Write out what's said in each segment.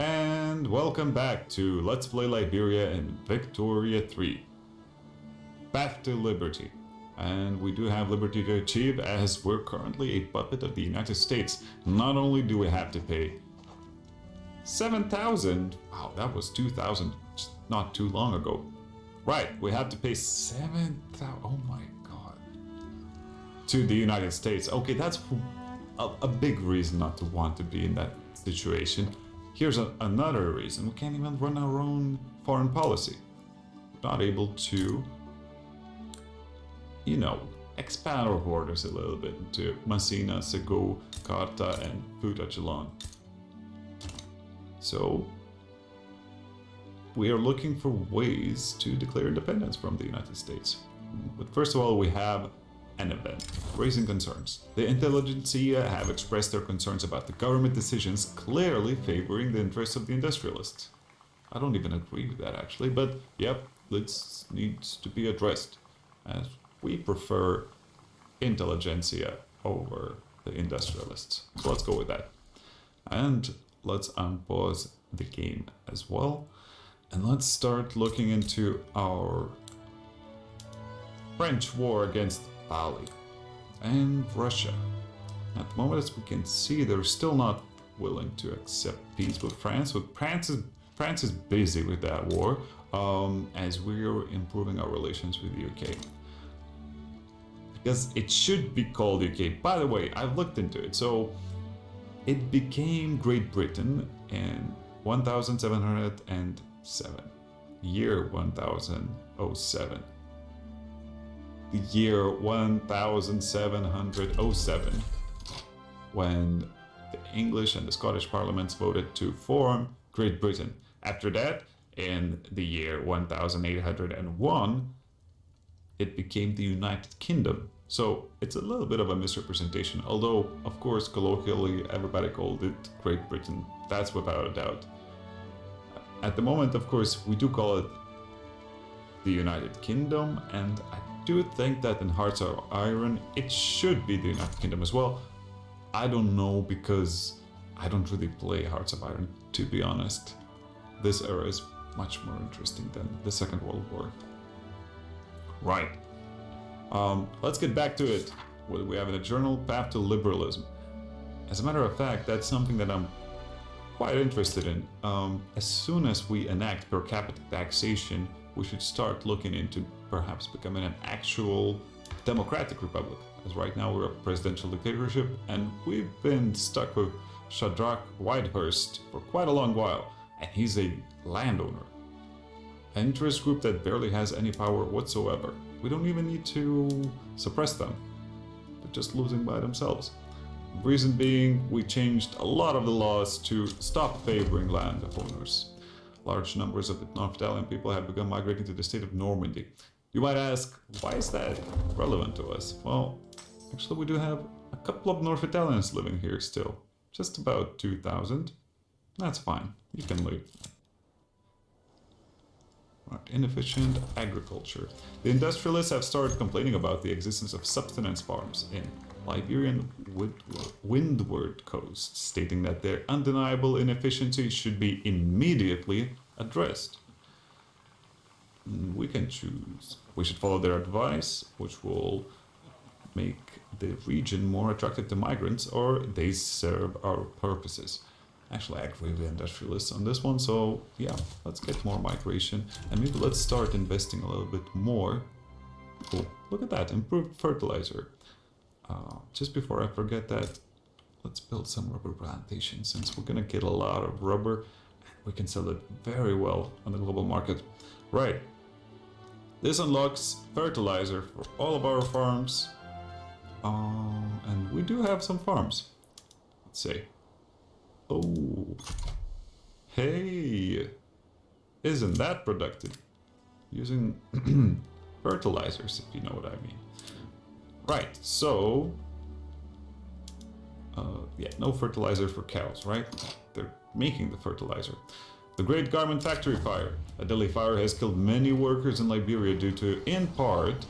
And welcome back to Let's Play Liberia in Victoria 3. Path to Liberty. And we do have liberty to achieve as we're currently a puppet of the United States. Not only do we have to pay 7,000, wow, that was 2,000 not too long ago. Right, we have to pay 7,000, oh my god, to the United States. Okay, that's a big reason not to want to be in that situation. Here's another reason: we can't even run our own foreign policy. We're not able to, you know, expand our borders a little bit into Messina, Sego, Carta, and Putachalon. So we are looking for ways to declare independence from the United States. But first of all, we have an event raising concerns. The intelligentsia have expressed their concerns about the government decisions clearly favoring the interests of the industrialists. I don't even agree with that actually, but yep, this needs to be addressed, as we prefer intelligentsia over the industrialists. So let's go with that. And let's unpause the game as well. And let's start looking into our French war against Bali and Russia. At the moment, as we can see, they're still not willing to accept peace with France. But France is busy with that war, as we're improving our relations with the UK. Because it should be called UK. By the way, I've looked into it. So it became Great Britain in 1707, year 1007. The year 1707, when the English and the Scottish parliaments voted to form Great Britain. After that, in the year 1801, it became the United Kingdom. So it's a little bit of a misrepresentation, although, of course, colloquially, everybody called it Great Britain. That's without a doubt. At the moment, of course, we do call it the United Kingdom, and I do think that in Hearts of Iron, it should be the United Kingdom as well. I don't know, because I don't really play Hearts of Iron, to be honest. This era is much more interesting than the Second World War. Right. Let's get back to it. What do we have in a journal? Path to Liberalism. As a matter of fact, that's something that I'm quite interested in. As soon as we enact per capita taxation, we should start looking into perhaps becoming an actual democratic republic. As right now we're a presidential dictatorship, and we've been stuck with Shadrach Whitehurst for quite a long while, and he's a landowner. An interest group that barely has any power whatsoever. We don't even need to suppress them. They're just losing by themselves. Reason being, we changed a lot of the laws to stop favoring landowners. Large numbers of the North Italian people have begun migrating to the state of Normandy. You might ask, why is that relevant to us? Well, actually we do have a couple of North Italians living here still. Just about 2,000. That's fine, you can leave. Right, inefficient agriculture. The industrialists have started complaining about the existence of subsistence farms in Liberian windward coast, stating that their undeniable inefficiency should be immediately addressed. We can choose. We should follow their advice, which will make the region more attractive to migrants, or they serve our purposes. Actually, I agree with the industrialists on this one, so yeah, let's get more migration, and maybe let's start investing a little bit more. Oh, look at that, improved fertilizer. Just before I forget that, let's build some rubber plantations, since we're gonna get a lot of rubber. We can sell it very well on the global market. Right. This unlocks fertilizer for all of our farms. And we do have some farms. Let's see. Oh. Hey. Isn't that productive? Using fertilizers, if you know what I mean. Right, so yeah, no fertilizer for cows, right? They're making the fertilizer. The Great Garment Factory Fire. A deadly fire has killed many workers in Liberia due to, in part,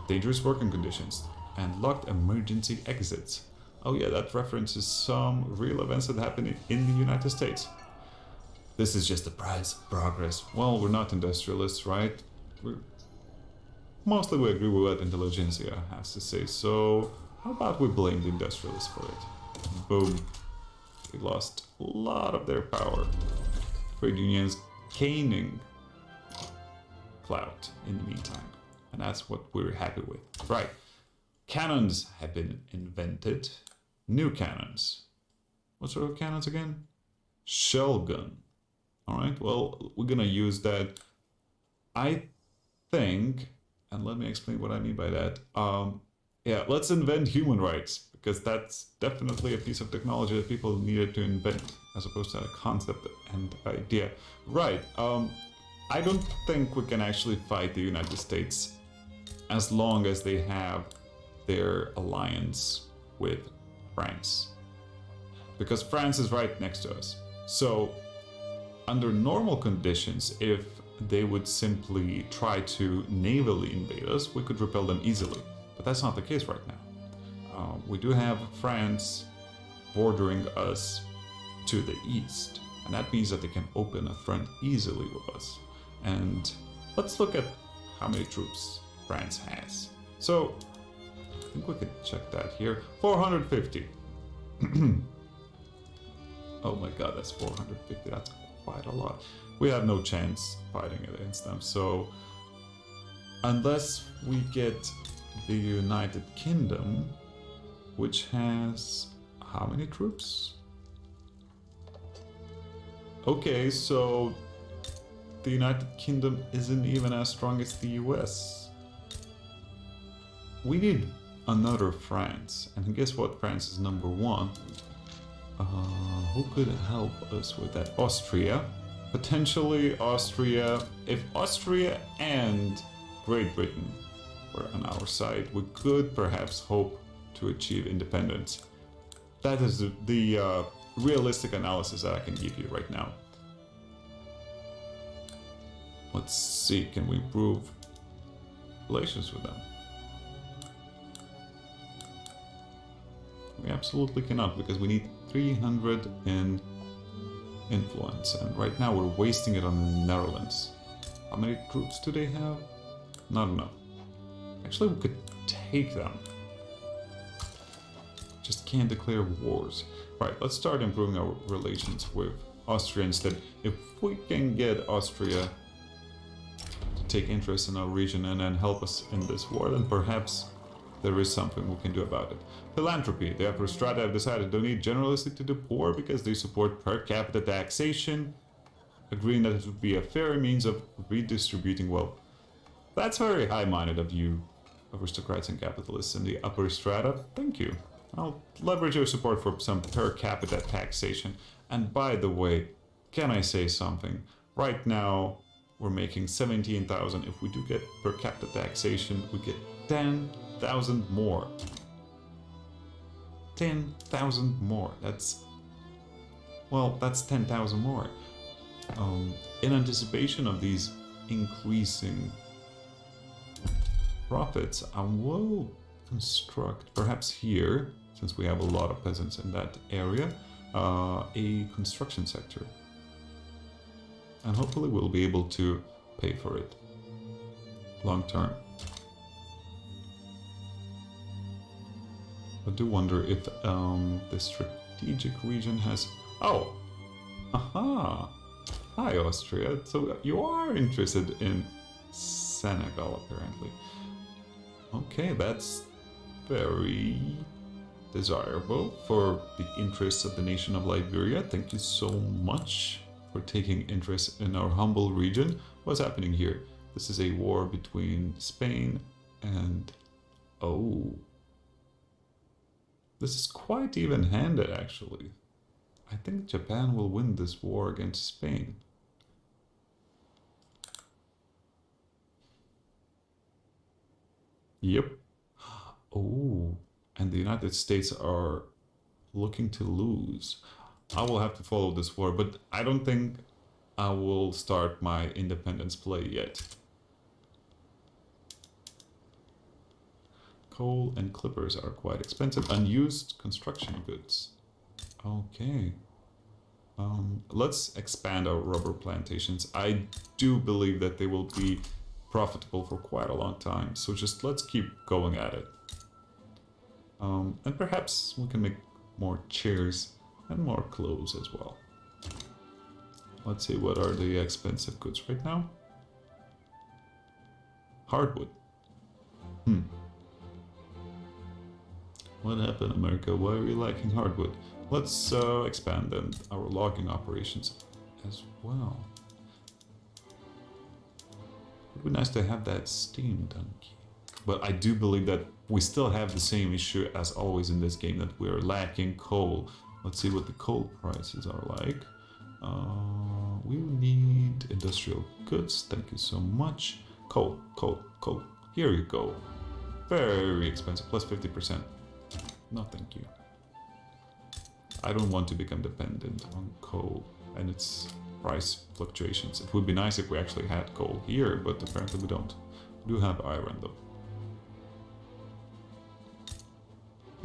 dangerous working conditions and locked emergency exits. Oh yeah, that references some real events that happened in the United States. This is just the price of progress. Well, we're not industrialists, right? Mostly we agree with what intelligentsia has to say, so how about we blame the industrialists for it? Boom. They lost a lot of their power. Trade unions gaining clout in the meantime. And that's what we're happy with. Right. Cannons have been invented. New cannons. What sort of cannons again? Shell gun. Alright, well, we're gonna use that. I think, and let me explain what I mean by that. Yeah, let's invent human rights, because that's definitely a piece of technology that people needed to invent, as opposed to a concept and idea. Right, I don't think we can actually fight the United States as long as they have their alliance with France. Because France is right next to us. So, under normal conditions, if they would simply try to navally invade us, we could repel them easily. But that's not the case right now. We do have France bordering us to the east, and that means that they can open a front easily with us. And let's look at how many troops France has. So, I think we could check that here. 450. Oh my god, that's 450. That's quite a lot. We have no chance fighting against them. So, unless we get the United Kingdom, which has how many troops? Okay, so the United Kingdom isn't even as strong as the US. We need another France, and guess what? France is number one. Who could help us with that? Austria. Potentially Austria. If Austria and Great Britain were on our side, we could perhaps hope to achieve independence. That is the realistic analysis that I can give you right now. Let's see, can we improve relations with them? We absolutely cannot, because we need 300 in influence, and right now we're wasting it on the Netherlands. How many troops do they have? Not enough. Actually, we could take them. Just can't declare wars. Right, let's start improving our relations with Austria instead. If we can get Austria to take interest in our region and then help us in this war, then perhaps there is something we can do about it. Philanthropy. The upper strata have decided to donate generously to the poor because they support per capita taxation, agreeing that it would be a fair means of redistributing wealth. That's very high-minded of you, aristocrats and capitalists in the upper strata. Thank you. I'll leverage your support for some per capita taxation. And by the way, can I say something? Right now, we're making 17,000. If we do get per capita taxation, we get 10,000 more. 10,000 more. That's 10,000 more. In anticipation of these increasing profits, I will construct, perhaps here, since we have a lot of peasants in that area, a construction sector. And hopefully we'll be able to pay for it long term. I do wonder if the strategic region has... Oh! Aha! Hi, Austria. So you are interested in Senegal, apparently. Okay, that's very desirable for the interests of the nation of Liberia. Thank you so much for taking interest in our humble region. What's happening here? This is a war between Spain and... Oh... This is quite even-handed, actually. I think Japan will win this war against Spain. Yep. Oh, and the United States are looking to lose. I will have to follow this war, but I don't think I will start my independence play yet. Coal and clippers are quite expensive. Unused construction goods. Okay. Let's expand our rubber plantations. I do believe that they will be profitable for quite a long time. So just let's keep going at it. And perhaps we can make more chairs and more clothes as well. Let's see, what are the expensive goods right now? Hardwood. What happened, America? Why are we lacking hardwood? Let's expand then our logging operations as well. It would be nice to have that steam donkey. But I do believe that we still have the same issue as always in this game, that we're lacking coal. Let's see what the coal prices are like. We need industrial goods. Thank you so much. Coal, coal, coal. Here you go. Very expensive, plus 50%. No, thank you. I don't want to become dependent on coal and its price fluctuations. It would be nice if we actually had coal here, but apparently we don't. We do have iron though.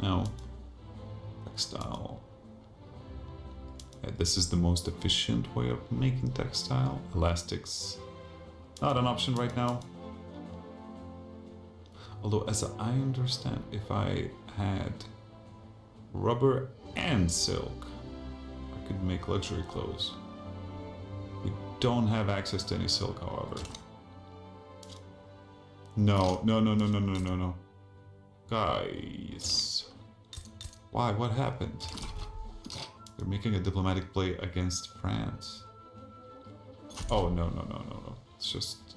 Now, textile. This is the most efficient way of making textile. Elastics, not an option right now. Although, as I understand, if I had rubber and silk, I could make luxury clothes. We don't have access to any silk, however. No. Guys. Why? What happened? They're making a diplomatic play against France. Oh, no. It's just...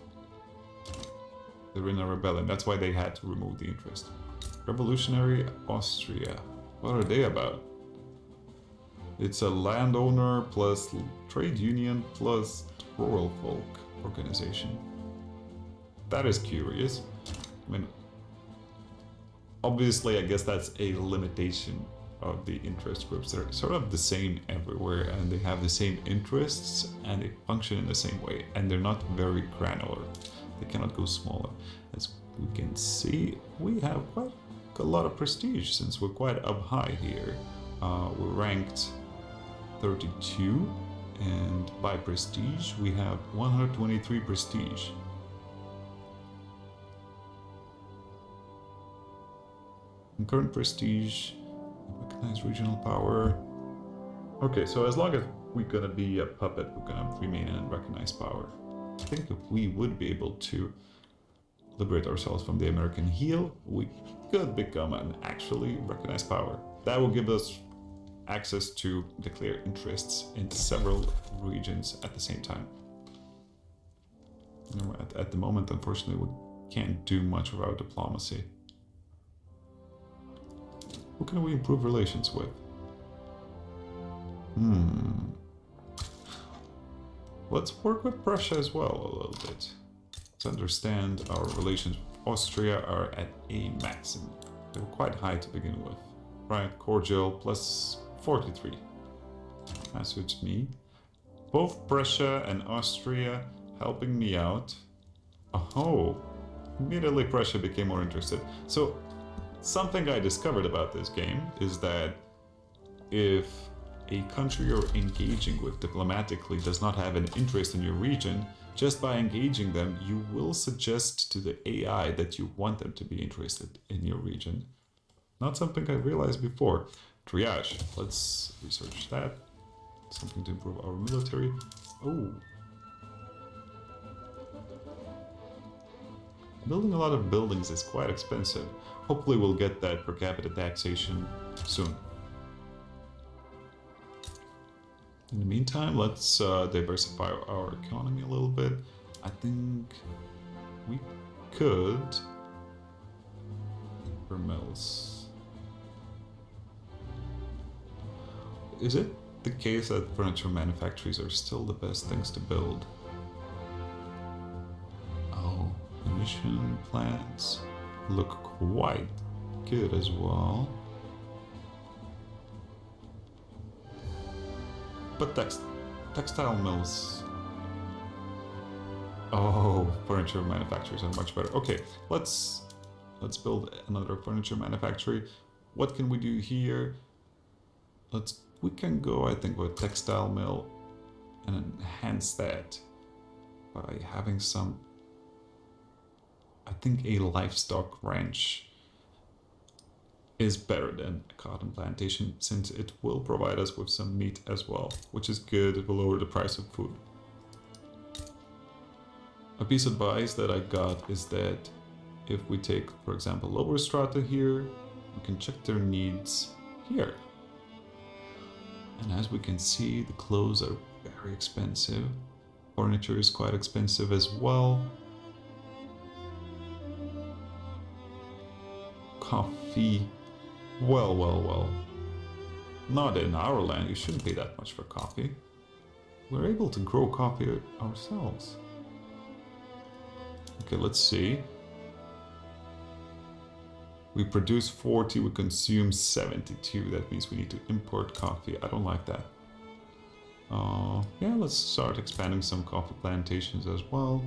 they're in a rebellion. That's why they had to remove the interest. Revolutionary Austria. What are they about? It's a landowner plus trade union plus rural folk organization. That is curious. I mean, obviously, I guess that's a limitation of the interest groups. They're sort of the same everywhere, and they have the same interests, and they function in the same way, and they're not very granular. They cannot go smaller. As we can see, we have quite a lot of prestige since we're quite up high here. We're ranked 32, and by prestige, we have 123 prestige. And current prestige, recognize regional power. Okay, so as long as we're gonna be a puppet, we're gonna remain in recognized power. I think if we would be able to liberate ourselves from the American heel, we could become an actually recognized power. That will give us access to declare interests in several regions at the same time. You know, at the moment, unfortunately, we can't do much of our diplomacy. Who can we improve relations with? Let's work with Prussia as well a little bit. Let's understand our relations with Austria are at a maximum. They were quite high to begin with. Right, cordial plus 43. That suits me. Both Prussia and Austria helping me out. Oh, immediately Prussia became more interested. So, something I discovered about this game is that if a country you're engaging with diplomatically does not have an interest in your region, just by engaging them, you will suggest to the AI that you want them to be interested in your region. Not something I realized before. Triage. Let's research that. Something to improve our military. Oh. Building a lot of buildings is quite expensive. Hopefully we'll get that per capita taxation soon. In the meantime, let's diversify our economy a little bit. I think we could... per mills. Is it the case that furniture manufactories are still the best things to build? Oh, emission plants look quite good as well. But textile mills... oh, furniture manufacturers are much better. Okay, let's build another furniture manufactory. What can we do here? Let's We can go, I think, with a textile mill and enhance that by having some, I think a livestock ranch is better than a cotton plantation, since it will provide us with some meat as well, which is good. It will lower the price of food. A piece of advice that I got is that if we take, for example, lower strata here, we can check their needs here. And as we can see, the clothes are very expensive. Furniture is quite expensive as well. Coffee. Well. Not in our land, you shouldn't pay that much for coffee. We're able to grow coffee ourselves. Okay, let's see. We produce 40, we consume 72. That means we need to import coffee. I don't like that. Yeah, let's start expanding some coffee plantations as well.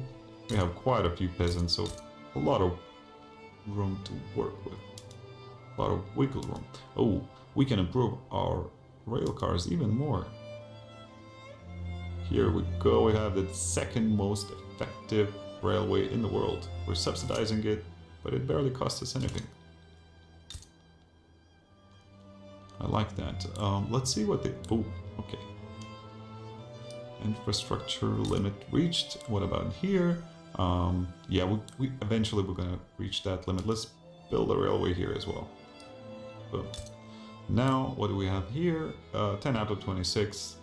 We have quite a few peasants, so a lot of room to work with. A lot of wiggle room. Oh, we can improve our rail cars even more. Here we go. We have the second most effective railway in the world. We're subsidizing it, but it barely costs us anything. I like that. Let's see what they... Oh, okay. Infrastructure limit reached. What about here? Yeah, we eventually we're gonna reach that limit. Let's build a railway here as well. Boom. Now, what do we have here? 10 out of 26.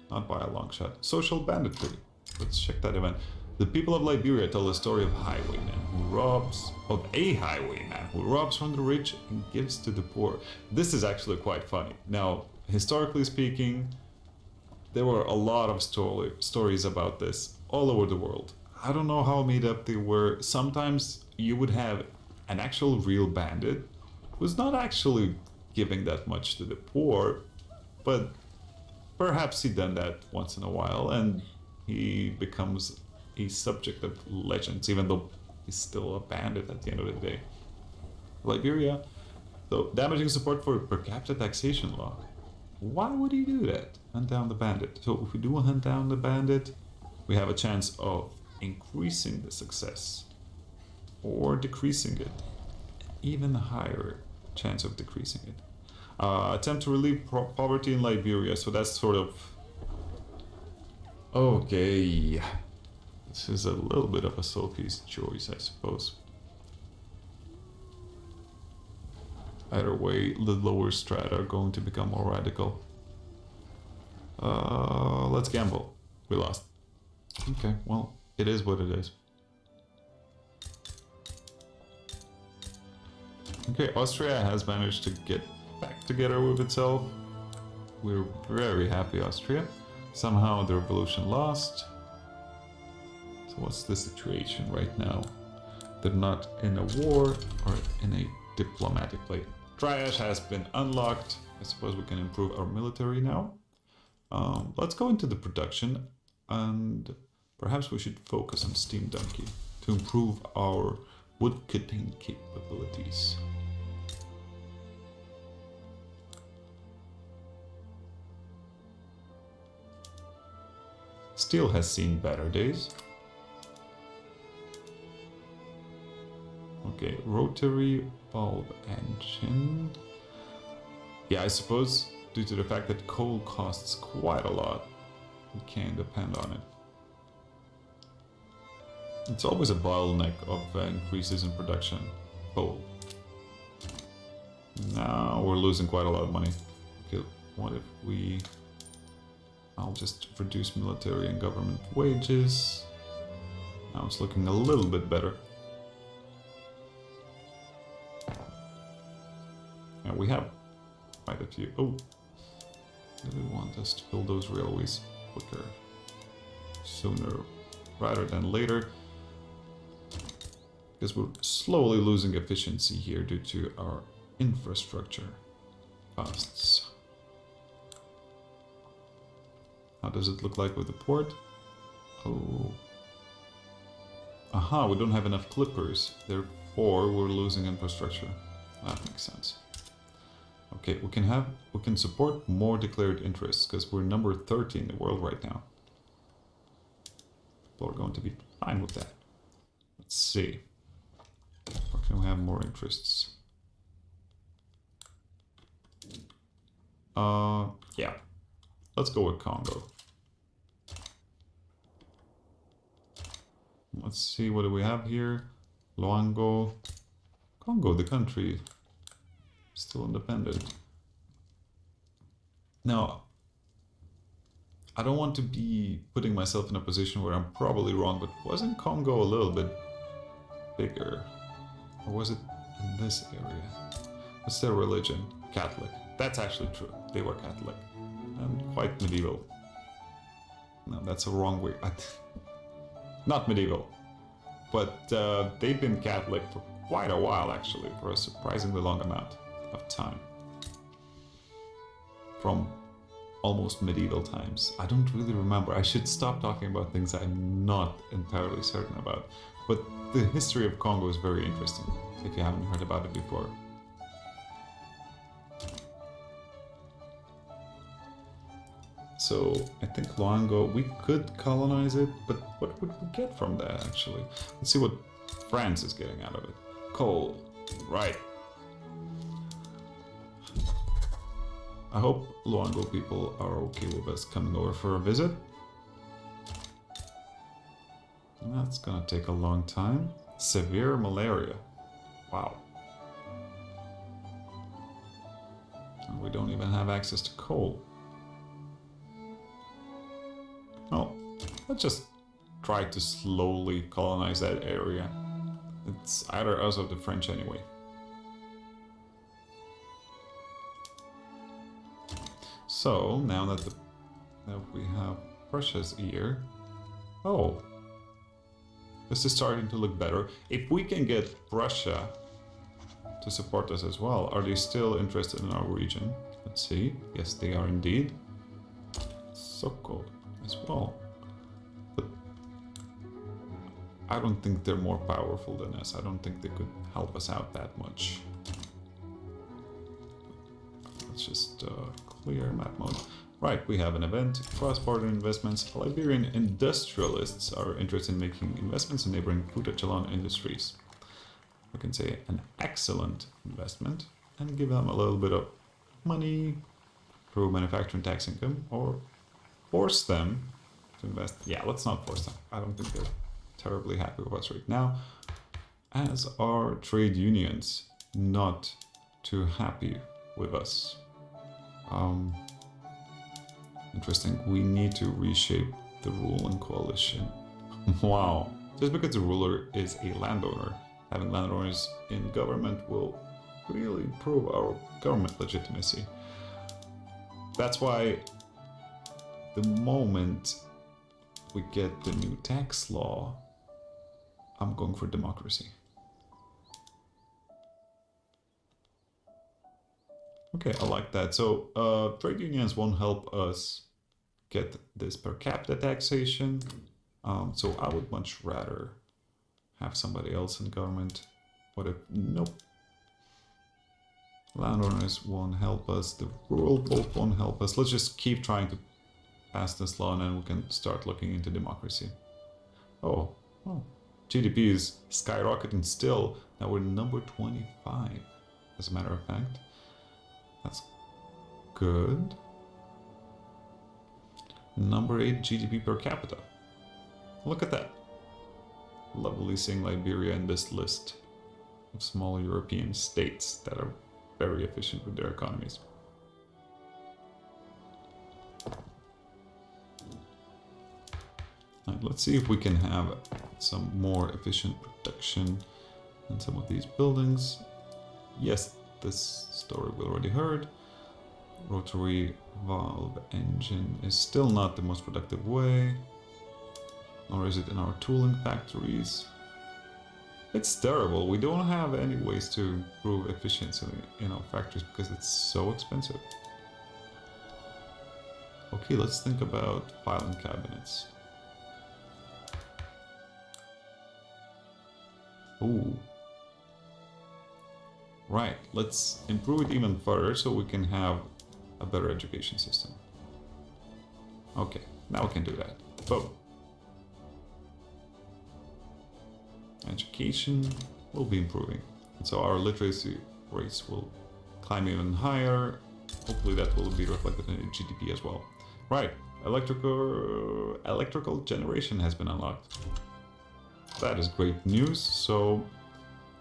Not by a long shot. Social banditry. Let's check that event. The people of Liberia tell the story of a highwayman who robs from the rich and gives to the poor. This is actually quite funny. Now, historically speaking, there were a lot of stories about this all over the world. I don't know how made up they were. Sometimes you would have an actual real bandit who's not actually giving that much to the poor, but perhaps he done that once in a while and he becomes a subject of legends, even though he's still a bandit at the end of the day. Liberia, so damaging support for per capita taxation law. Why would he do that? Hunt down the bandit. So if we do hunt down the bandit, we have a chance of increasing the success or decreasing it. Even higher chance of decreasing it. Attempt to relieve poverty in Liberia. So that's sort of... Okay. This is a little bit of a Sophie's choice, I suppose. Either way, the lower strata are going to become more radical. Let's gamble. We lost. Okay, well, it is what it is. Okay, Austria has managed to get back together with itself. We're very happy, Austria. Somehow the revolution lost. So what's the situation right now? They're not in a war or in a diplomatic play. Triage has been unlocked. I suppose we can improve our military now. Let's go into the production, and perhaps we should focus on Steam Donkey to improve our wood cutting capabilities. Steel has seen better days. Okay, rotary bulb engine. Yeah, I suppose due to the fact that coal costs quite a lot, we can't depend on it. It's always a bottleneck of increases in production. Coal. Now we're losing quite a lot of money. Okay, what if we... I'll just reduce military and government wages. Now it's looking a little bit better. And we have quite a few. Oh, do they want us to build those railways quicker, sooner rather than later? Because we're slowly losing efficiency here due to our infrastructure costs. How does it look like with the port? Oh. Aha, we don't have enough clippers. Therefore, we're losing infrastructure. That makes sense. Okay, we can support more declared interests because we're number 30 in the world right now. People are going to be fine with that. Let's see. Or can we have more interests? Yeah. Let's go with Congo. Let's see, what do we have here? Luango. Congo, the country. Still independent. Now, I don't want to be putting myself in a position where I'm probably wrong, but wasn't Congo a little bit bigger? Or was it in this area? What's their religion? Catholic. That's actually true. They were Catholic. And quite medieval. No, that's a wrong way. Not medieval. But they've been Catholic for quite a while, actually. For a surprisingly long amount of time. From almost medieval times. I don't really remember. I should stop talking about things I'm not entirely certain about. But the history of Congo is very interesting, if you haven't heard about it before. So I think Luango, we could colonize it, but what would we get from that actually? Let's see what France is getting out of it. Coal, right. I hope Luango people are okay with us coming over for a visit. That's gonna take a long time. Severe malaria. Wow. And we don't even have access to coal. Oh, let's just try to slowly colonize that area. It's either us or the French anyway. So, now that we have Prussia's ear... Oh, this is starting to look better. If we can get Prussia to support us as well, are they still interested in our region? Let's see. Yes, they are indeed. Soko as well. But I don't think they're more powerful than us. I don't think they could help us out that much. Let's just clear map mode. Right, we have an event. Cross-border investments. Liberian industrialists are interested in making investments in neighboring food-echelon industries. We can say an excellent investment and give them a little bit of money through manufacturing tax income, or force them to invest. Yeah, let's not force them. I don't think they're terribly happy with us right now. As are trade unions not too happy with us. Interesting. We need to reshape the rule and coalition. Wow. Just because the ruler is a landowner, having landowners in government will really improve our government legitimacy. That's why the moment we get the new tax law, I'm going for democracy. Okay, I like that. So trade unions won't help us get this per capita taxation. So I would much rather have somebody else in government. What if, nope. Landowners won't help us. The rural folk won't help us. Let's just keep trying to pass this law and then we can start looking into democracy. Oh, GDP is skyrocketing still. Now we're number 25, as a matter of fact. That's good. Number 8 GDP per capita. Look at that. Lovely seeing Liberia in this list of small European states that are very efficient with their economies. Right, let's see if we can have some more efficient production in some of these buildings. Yes, this story we already heard. Rotary valve engine is still not the most productive way, nor is it in our tooling factories. It's terrible. We don't have any ways to improve efficiency in our factories because it's so expensive. Okay, let's think about filing cabinets. Ooh. Right, let's improve it even further so we can have a better education system. Okay, now we can do that. Boom. Education will be improving. And so our literacy rates will climb even higher. Hopefully that will be reflected in GDP as well. Right, electrical generation has been unlocked. That is great news. So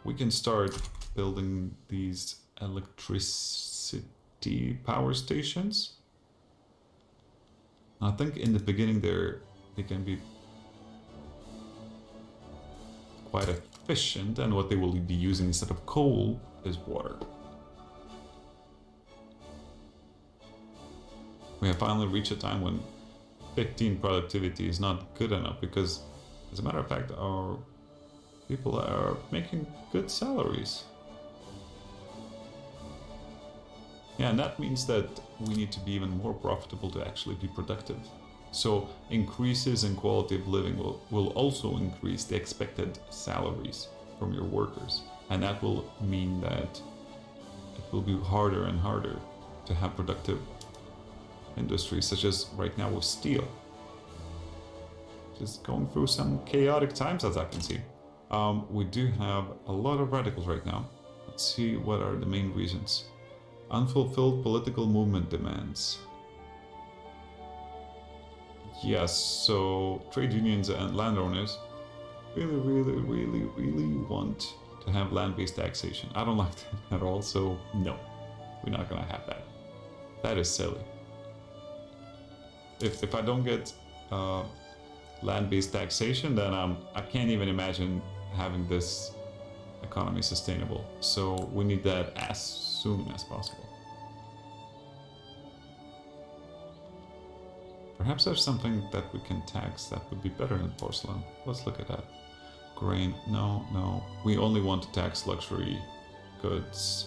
we can start building these electricity power stations. I think in the beginning they can be quite efficient, and what they will be using instead of coal is water. We have finally reached a time when 15 productivity is not good enough, because as a matter of fact our people are making good salaries. Yeah, and that means that we need to be even more profitable to actually be productive. So increases in quality of living will also increase the expected salaries from your workers. And that will mean that it will be harder and harder to have productive industries, such as right now with steel. Just going through some chaotic times, as I can see. We do have a lot of radicals right now. Let's see what are the main reasons. Unfulfilled political movement demands. Yes, so trade unions and landowners really want to have land-based taxation. I don't like that at all, so no, we're not gonna have that. That is silly. If I don't get land-based taxation, then I can't even imagine having this economy sustainable. So we need that as soon as possible. Perhaps there's something that we can tax that would be better than porcelain. Let's look at that. Grain, no. We only want to tax luxury goods.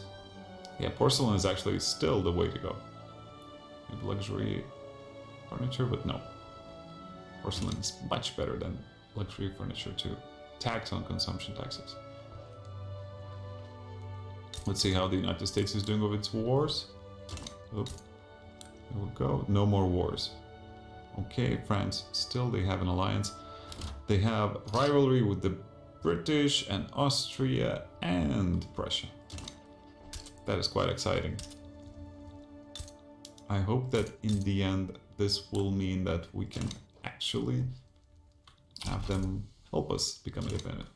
Yeah, porcelain is actually still the way to go. Maybe luxury furniture, but no. Porcelain is much better than luxury furniture to tax on consumption taxes. Let's see how the United States is doing with its wars. Oop. There we go. No more wars. Okay, France, still they have an alliance. They have rivalry with the British and Austria and Prussia. That is quite exciting. I hope that in the end this will mean that we can actually have them help us become independent.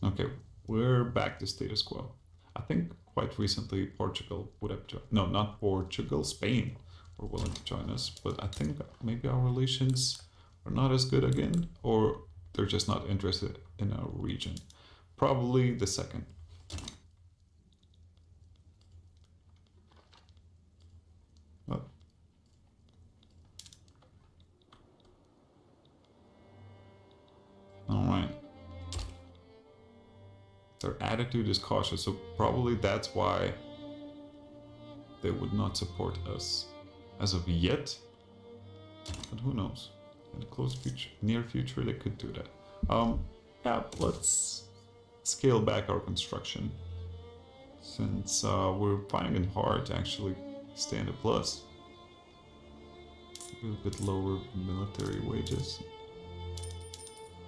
Okay, we're back to status quo. I think quite recently Portugal would have joined. No, not Portugal, Spain were willing to join us, but I think maybe our relations are not as good again, or they're just not interested in our region. Probably the second. Oh. All right. Their attitude is cautious, so probably that's why they would not support us as of yet. But who knows? In the close future, near future, they could do that. Yeah, let's scale back our construction, since we're finding it hard to actually stay in the plus. A little bit lower military wages.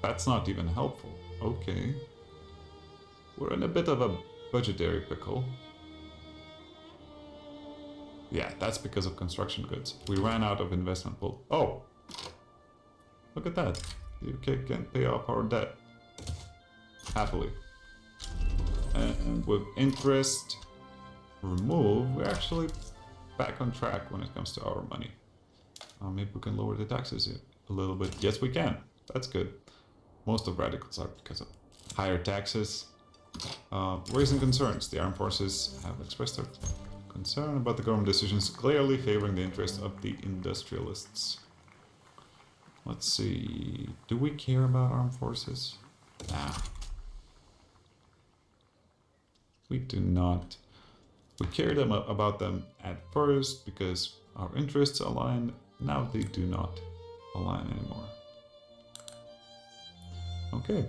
That's not even helpful. Okay. We're in a bit of a budgetary pickle. Yeah, that's because of construction goods. We ran out of investment pool. Oh! Look at that. The UK can pay off our debt. Happily. And with interest removed, we're actually back on track when it comes to our money. Maybe we can lower the taxes a little bit. Yes, we can. That's good. Most of radicals are because of higher taxes. Raising concerns. The armed forces have expressed their concern about the government decisions clearly favoring the interest of the industrialists. Let's see. Do we care about armed forces? Nah. We do not. We cared about them at first because our interests aligned. Now they do not align anymore. Okay,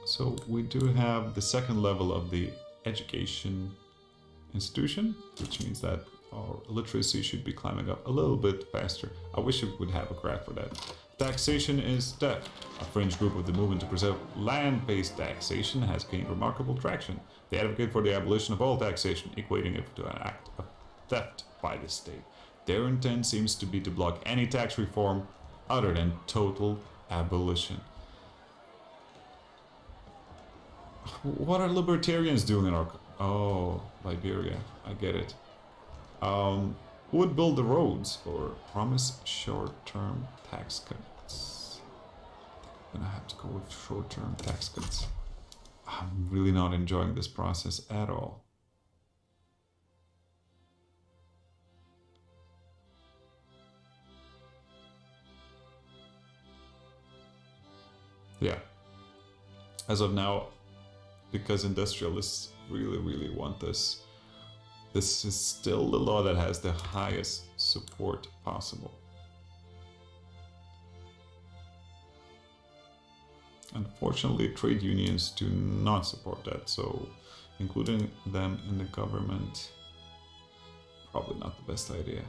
so we do have the second level of the education institution, which means that our literacy should be climbing up a little bit faster. I wish we would have a graph for that. Taxation is theft. A fringe group of the movement to preserve land-based taxation has gained remarkable traction. They advocate for the abolition of all taxation, equating it to an act of theft by the state. Their intent seems to be to block any tax reform other than total abolition. What are libertarians doing in our... Oh, Liberia. I get it. Who would build the roads or promise short-term tax cuts? I'm gonna have to go with short-term tax cuts. I'm really not enjoying this process at all. Yeah. As of now, because industrialists really want this, this is still the law that has the highest support possible. Unfortunately, trade unions do not support that, so including them in the government, probably not the best idea.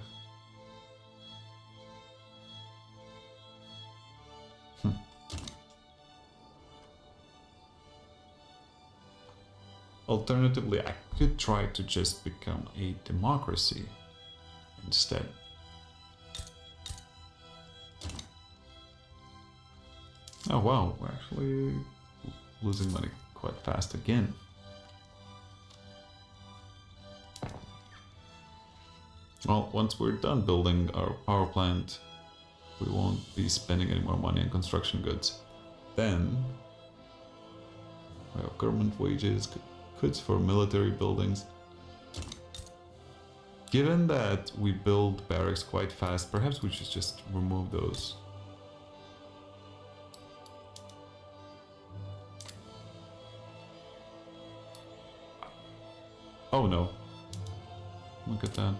Alternatively, I could try to just become a democracy instead. Oh wow, we're actually losing money quite fast again. Well, once we're done building our power plant, we won't be spending any more money on construction goods. Then, we have government wages, goods for military buildings. Given that we build barracks quite fast, perhaps we should just remove those. Oh no. Look at that.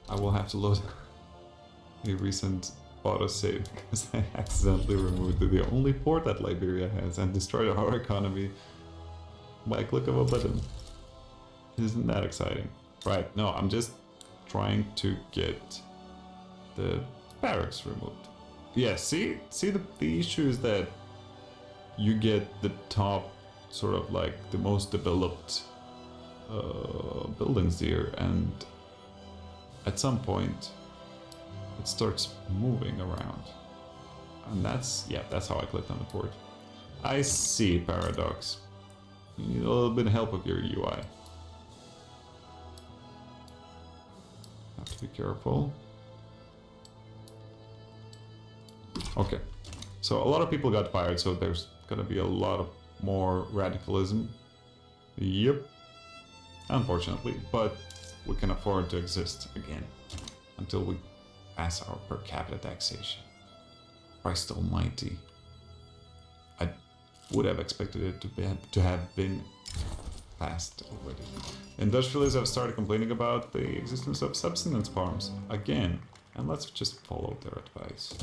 I will have to load a recent autosave because I accidentally removed the only port that Liberia has and destroyed our economy by a click of a button. Isn't that exciting? Right, no, I'm just trying to get the barracks removed. Yeah, see the issue is that you get the top, sort of like the most developed buildings here, and at some point it starts moving around. And that's how I clicked on the port. I see, Paradox. You need a little bit of help with your UI. Have to be careful. Okay. So a lot of people got fired, so there's gonna be a lot of more radicalism. Yep. Unfortunately, but we can afford to exist again until we pass our per capita taxation. Christ almighty. I would have expected it to have been passed already. Industrialists have started complaining about the existence of subsistence farms again, and let's just follow their advice.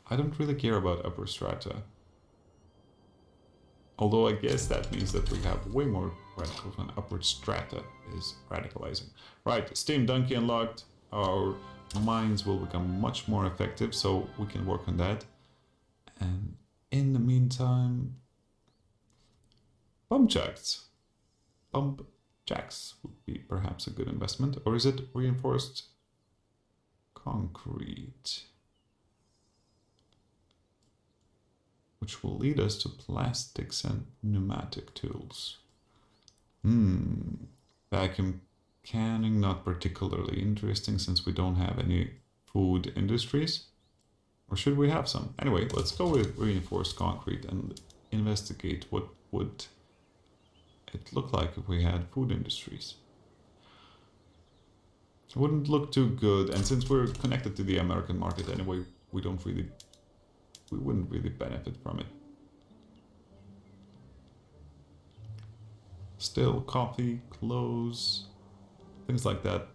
I don't really care about upper strata. Although I guess that means that we have way more radicals when upward strata is radicalizing. Right, Steam Donkey unlocked. Our mines will become much more effective, so we can work on that. And in the meantime, pump jacks. Pump jacks would be perhaps a good investment. Or is it reinforced concrete? Which will lead us to plastics and pneumatic tools. Vacuum canning, not particularly interesting since we don't have any food industries. Or should we have some? Anyway, let's go with reinforced concrete and investigate what would it look like if we had food industries. It wouldn't look too good, and since we're connected to the American market anyway, we wouldn't really benefit from it. Still, coffee, clothes, things like that,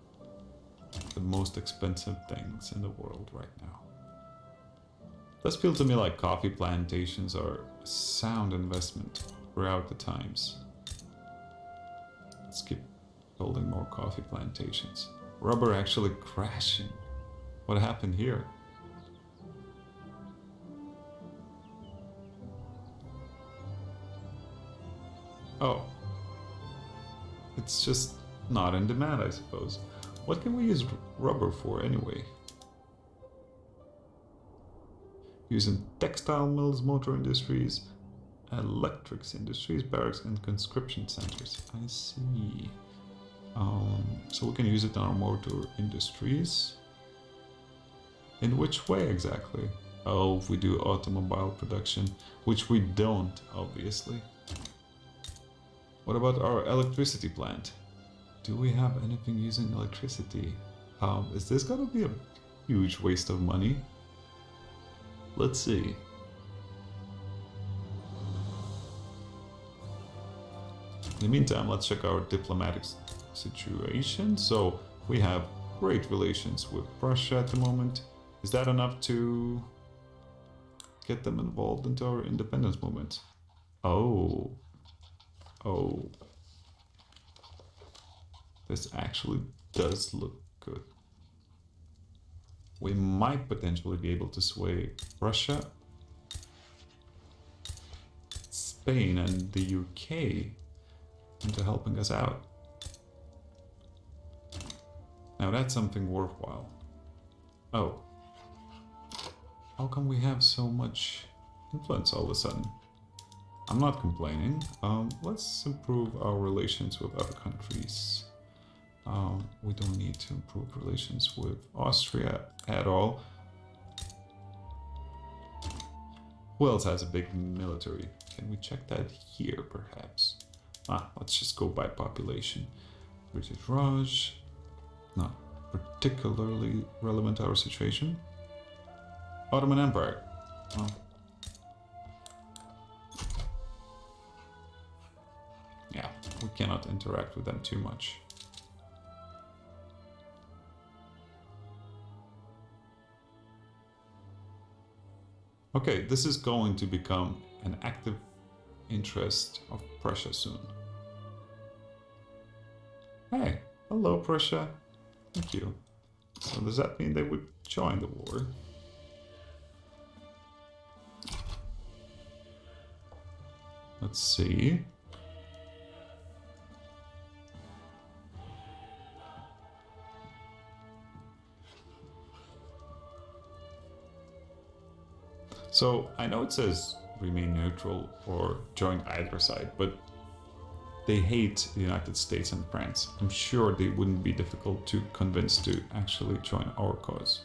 the most expensive things in the world right now. Does feel to me like coffee plantations are a sound investment throughout the times. Let's keep building more coffee plantations. Rubber actually crashing. What happened here? Oh. It's just not in demand, I suppose. What can we use rubber for anyway? Using textile mills, motor industries, electrics industries, barracks, and conscription centers. I see. So we can use it in our motor industries. In which way exactly? Oh, if we do automobile production, which we don't, obviously. What about our electricity plant? Do we have anything using electricity? Is this gonna be a huge waste of money? Let's see. In the meantime, let's check our diplomatic situation. So we have great relations with Prussia at the moment. Is that enough to get them involved into our independence movement? Oh. Oh. This actually does look good. We might potentially be able to sway Russia, Spain, and the UK into helping us out. Now that's something worthwhile. Oh. How come we have so much influence all of a sudden? I'm not complaining. Let's improve our relations with other countries. We don't need to improve relations with Austria at all. Who else has a big military? Can we check that here, perhaps? Let's just go by population. British Raj, not particularly relevant to our situation. Ottoman Empire. Well, yeah, we cannot interact with them too much. Okay, this is going to become an active interest of Prussia soon. Hey, hello Prussia. Thank you. So does that mean they would join the war? Let's see. So I know it says remain neutral or join either side, but they hate the United States and France. I'm sure they wouldn't be difficult to convince to actually join our cause.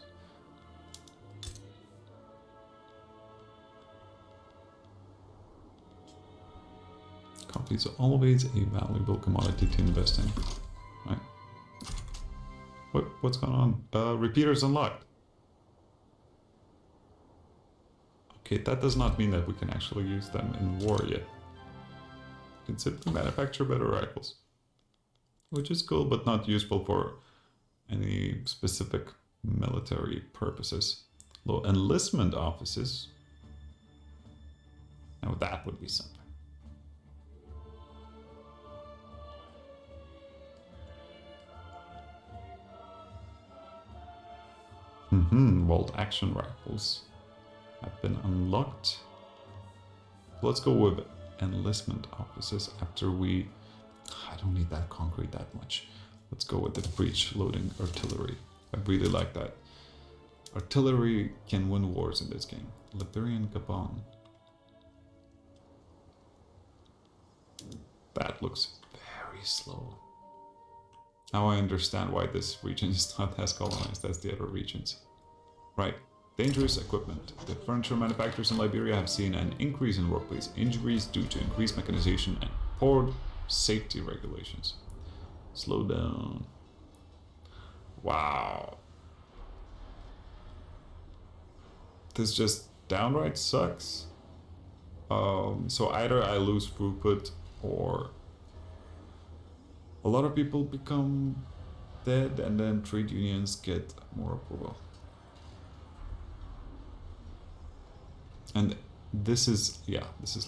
Coffee is always a valuable commodity to invest in, right? What's going on? Repeaters unlocked. Okay, that does not mean that we can actually use them in war yet. We can simply manufacture better rifles, which is cool, but not useful for any specific military purposes. Low enlistment offices. Now that would be something. Bolt action rifles have been unlocked. Let's go with enlistment officers after we... I don't need that concrete that much. Let's go with the breech loading artillery. I really like that. Artillery can win wars in this game. Liberian Gabon. That looks very slow. Now I understand why this region is not as colonized as the other regions. Right. Dangerous equipment. The furniture manufacturers in Liberia have seen an increase in workplace injuries due to increased mechanization and poor safety regulations. Slow down. Wow. This just downright sucks. So either I lose throughput or a lot of people become dead and then trade unions get more approval. And this is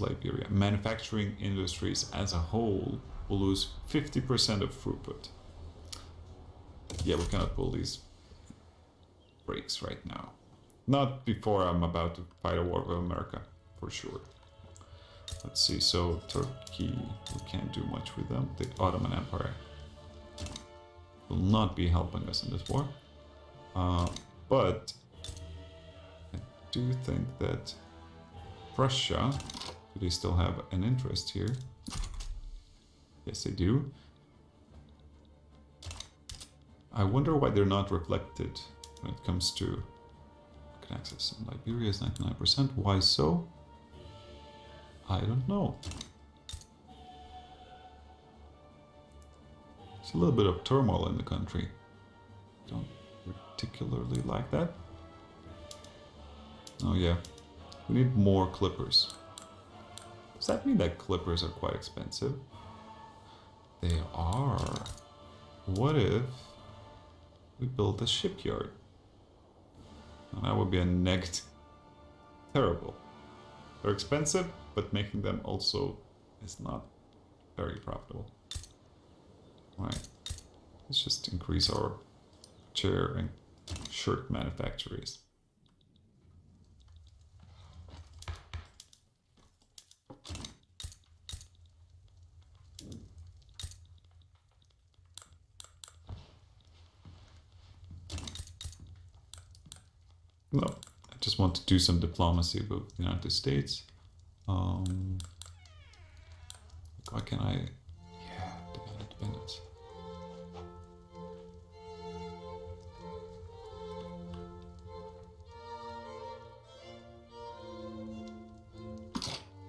Liberia. Manufacturing industries as a whole will lose 50% of throughput. Yeah, we cannot pull these brakes right now. Not before I'm about to fight a war with America, for sure. Let's see, so Turkey, we can't do much with them. The Ottoman Empire will not be helping us in this war. But I do think that Prussia, do they still have an interest here? Yes, they do. I wonder why they're not reflected when it comes to access. Liberia is 99%. Why so? I don't know. There's a little bit of turmoil in the country. Don't particularly like that. Oh yeah. We need more clippers. Does that mean that clippers are quite expensive? They are. What if we build a shipyard? And that would be a negative. Terrible. They're expensive, but making them also is not very profitable. Right. Let's just increase our chair and shirt manufacturers. No, I just want to do some diplomacy with the United States. Why can I? Yeah, demand independence.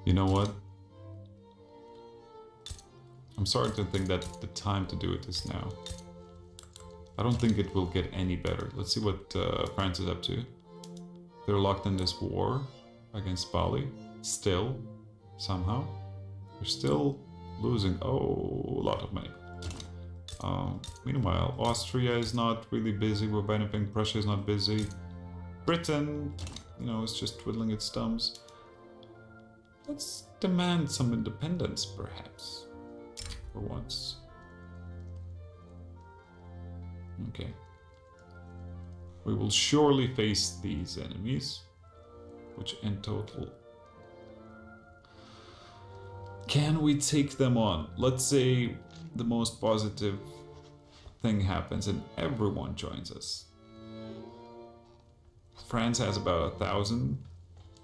You know what? I'm starting to think that the time to do it is now. I don't think it will get any better. Let's see what France is up to. They're locked in this war against Bali. Still, somehow. They're still losing a lot of money. Meanwhile, Austria is not really busy with anything. Prussia is not busy. Britain, you know, is just twiddling its thumbs. Let's demand some independence, perhaps. For once. Okay. We will surely face these enemies, which in total... Can we take them on? Let's say the most positive thing happens and everyone joins us. France has about 1,000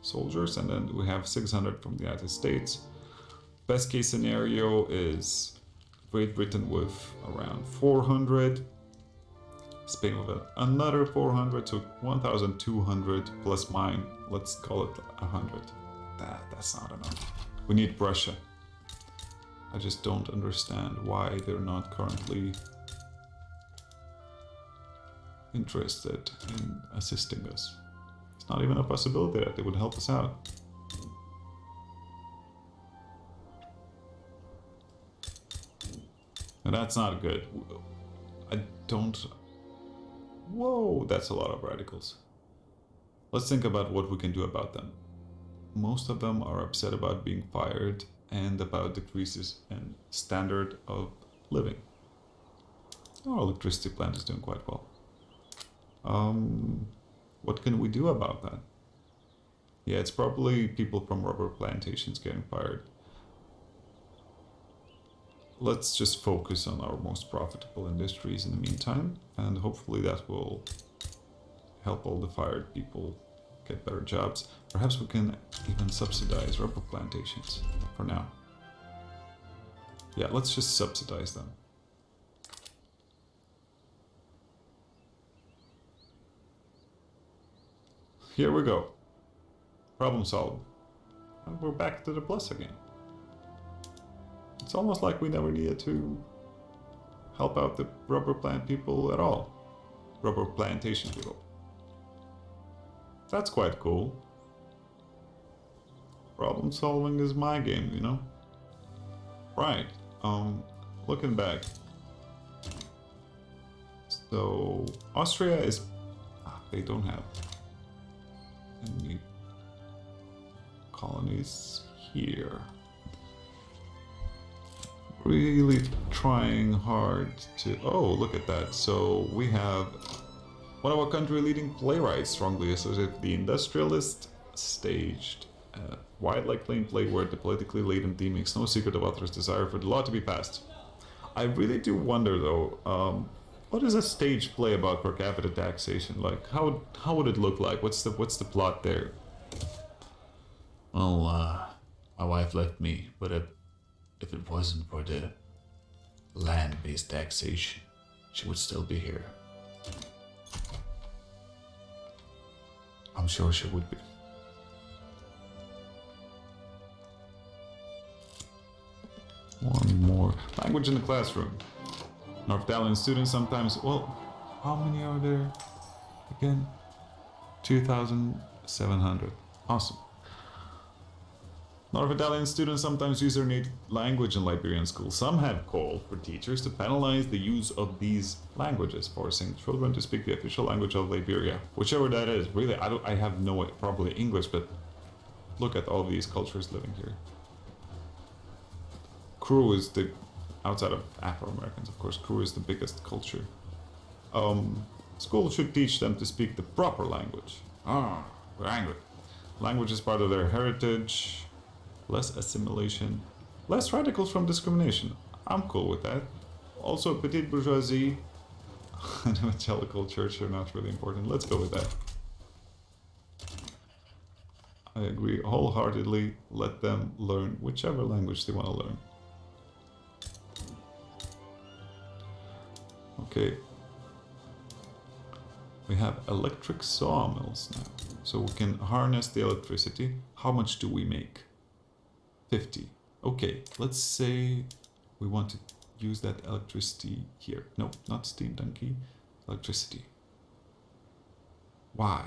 soldiers, and then we have 600 from the United States. Best case scenario is Great Britain with around 400. Spain with another 400, so 1,200 plus mine. Let's call it 100. That's not enough. We need Prussia. I just don't understand why they're not currently interested in assisting us. It's not even a possibility that they would help us out. And that's not good. I don't... Whoa, that's a lot of radicals. Let's think about what we can do about them. Most of them are upset about being fired and about decreases in standard of living. Our electricity plant is doing quite well. What can we do about that? Yeah, it's probably people from rubber plantations getting fired. Let's just focus on our most profitable industries in the meantime, and hopefully that will help all the fired people get better jobs. Perhaps we can even subsidize rubber plantations for now. Yeah, let's just subsidize them. Here we go. Problem solved. And we're back to the plus again. It's almost like we never needed to help out the rubber plant people at all. Rubber plantation people. That's quite cool. Problem solving is my game, you know? Right. Looking back. So, Austria is... they don't have any colonies here. Really trying hard to... Oh, look at that. So we have one of our country leading playwrights strongly associated with the industrialist staged widely acclaimed play where the politically laden theme makes no secret of author's desire for the law to be passed. I really do wonder though, what is a stage play about per capita taxation? Like, how would it look like? What's the plot there? Well, my wife left me, but if it wasn't for the land-based taxation, she would still be here. I'm sure she would be. One more. Language in the classroom. North Italian students sometimes... Well, how many are there? Again? 2,700. Awesome. North Italian students sometimes use their native language in Liberian schools. Some have called for teachers to penalize the use of these languages, forcing children to speak the official language of Liberia. Whichever that is. Really, I have no idea. Probably English, but look at all these cultures living here. Kru is the... Outside of Afro-Americans, of course, Kru is the biggest culture. School should teach them to speak the proper language. Ah, we're angry. Language is part of their heritage. Less assimilation. Less radicals from discrimination. I'm cool with that. Also, petite bourgeoisie and evangelical church are not really important. Let's go with that. I agree wholeheartedly. Let them learn whichever language they want to learn. Okay. We have electric sawmills now. So we can harness the electricity. How much do we make? 50. Okay, let's say we want to use that electricity here. No, not steam donkey. Electricity. Why?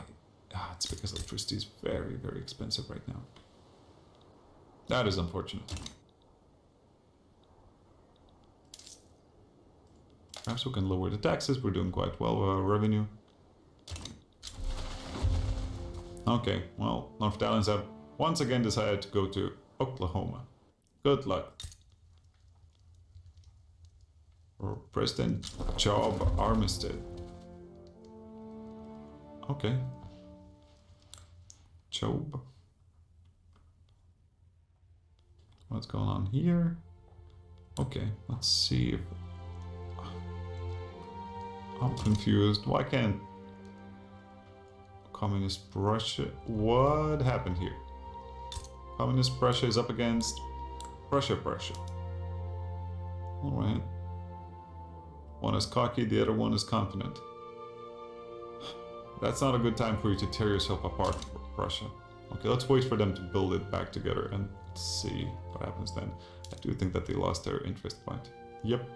It's because electricity is very, very expensive right now. That is unfortunate. Perhaps we can lower the taxes. We're doing quite well with our revenue. Okay, well, North Italians have once again decided to go to Oklahoma. Good luck. Or President Job Armistead. Okay. Job. What's going on here? Okay, let's see if... I'm confused. Why can't Communist Prussia... What happened here? Communist Prussia is up against Prussia. Alright. One is cocky, the other one is confident. That's not a good time for you to tear yourself apart, Prussia. Okay, let's wait for them to build it back together and see what happens then. I do think that they lost their interest point. Yep.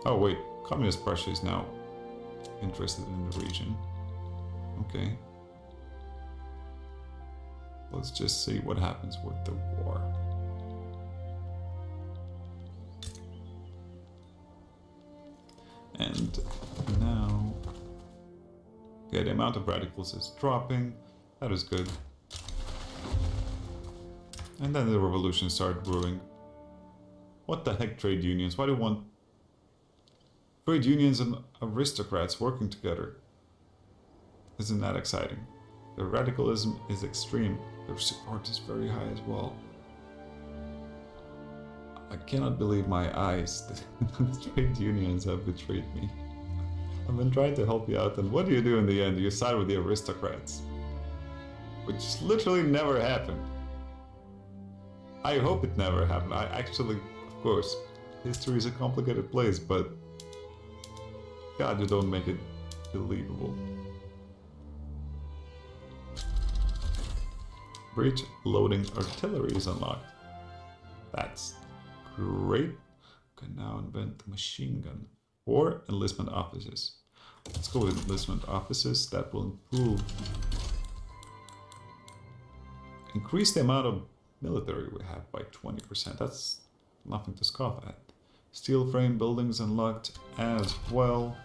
Oh wait, Communist Prussia is now interested in the region. Okay. Let's just see what happens with the war. And now... Yeah, the amount of radicals is dropping. That is good. And then the revolution started brewing. What the heck, trade unions? Why do you want trade unions and aristocrats working together? Isn't that exciting? Their radicalism is extreme. Their support is very high as well. I cannot believe my eyes that the trade unions have betrayed me. I've been trying to help you out, and what do you do in the end? You side with the aristocrats. Which literally never happened. I hope it never happened. I actually, of course, history is a complicated place, but God, you don't make it believable. Breach loading artillery is unlocked. That's great. Can now invent the machine gun or enlistment offices. Let's go with enlistment offices. That will increase the amount of military we have by 20%. That's nothing to scoff at. Steel frame buildings unlocked as well.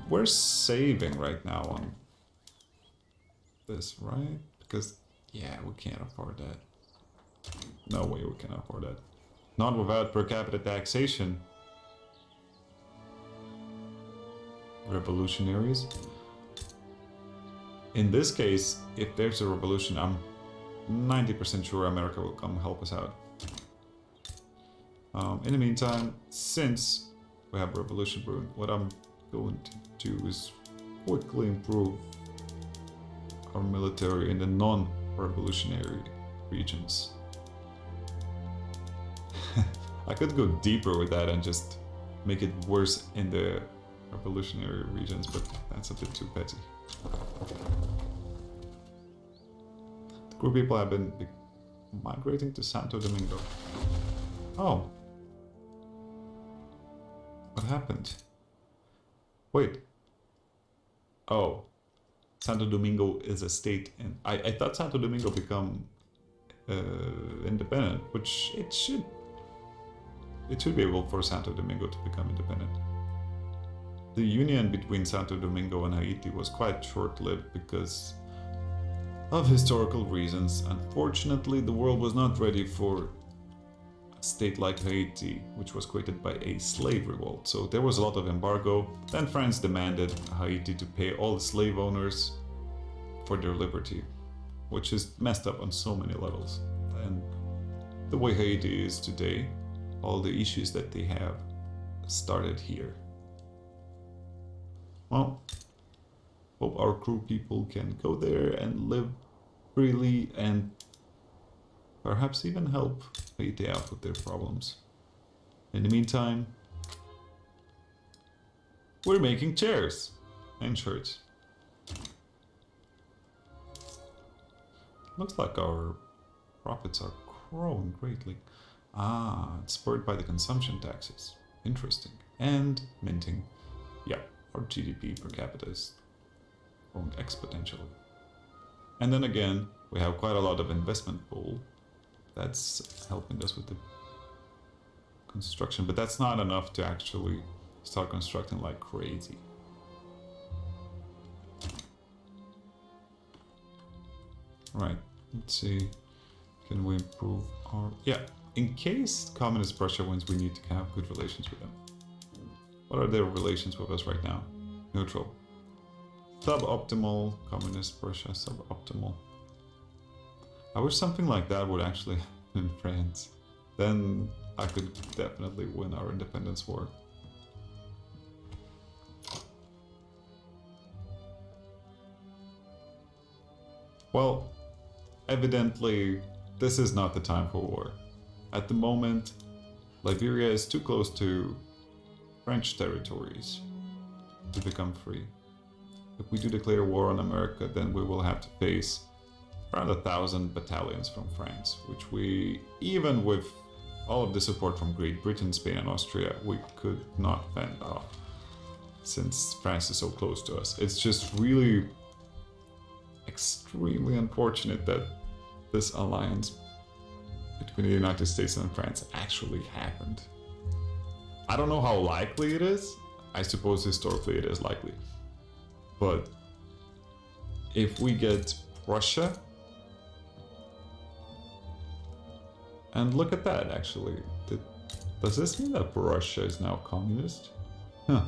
We're saving right now on this, right? Because Yeah, we can't afford that. No way we can afford that. Not without per capita taxation. Revolutionaries. In this case, if there's a revolution, I'm 90% sure America will come help us out. In the meantime, since we have revolution brewing, what I'm going to do is quickly improve our military in the non-revolutionary regions. I could go deeper with that and just make it worse in the revolutionary regions, but that's a bit too petty. The group people have been migrating to Santo Domingo. Oh. What happened? Wait. Oh. Santo Domingo is a state, and I thought Santo Domingo become independent, which it should be able for Santo Domingo to become independent. The union between Santo Domingo and Haiti was quite short-lived because of historical reasons. Unfortunately, the world was not ready for a state like Haiti, which was created by a slave revolt. So there was a lot of embargo. Then France demanded Haiti to pay all the slave owners for their liberty, which is messed up on so many levels. And the way Haiti is today, all the issues that they have started here. Well, hope our crew people can go there and live freely and perhaps even help Haiti out with their problems. In the meantime, we're making chairs and shirts. Looks like our profits are growing greatly. Ah, it's spurred by the consumption taxes. Interesting. And minting. Yeah, our GDP per capita is growing exponentially. And then again, we have quite a lot of investment pool that's helping us with the construction, but that's not enough to actually start constructing like crazy. Right, let's see. Can we improve our... Yeah, in case Communist Prussia wins, we need to have good relations with them. What are their relations with us right now? Neutral. Suboptimal. Communist Prussia, suboptimal. I wish something like that would actually happen in France. Then I could definitely win our independence war. Well, evidently, this is not the time for war. At the moment, Liberia is too close to French territories to become free. If we do declare war on America, then we will have to face around 1,000 battalions from France, which we, even with all of the support from Great Britain, Spain and Austria, we could not fend off, since France is so close to us. It's just really extremely unfortunate that this alliance between the United States and France actually happened. I don't know how likely it is. I suppose historically it is likely. But if we get Prussia, and look at that actually, does this mean that Prussia is now communist? Huh.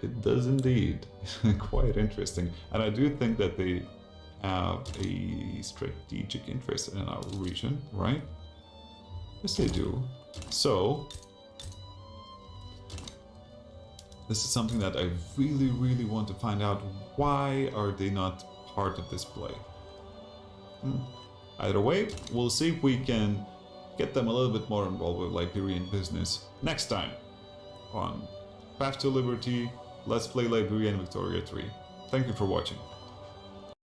It does indeed. Quite interesting. And I do think that they have a strategic interest in our region, right? Yes, they do. So, this is something that I really, really want to find out. Why are they not part of this play? Either way, we'll see if we can get them a little bit more involved with Liberian business next time on Path to Liberty. Let's play Liberia and Victoria 3. Thank you for watching.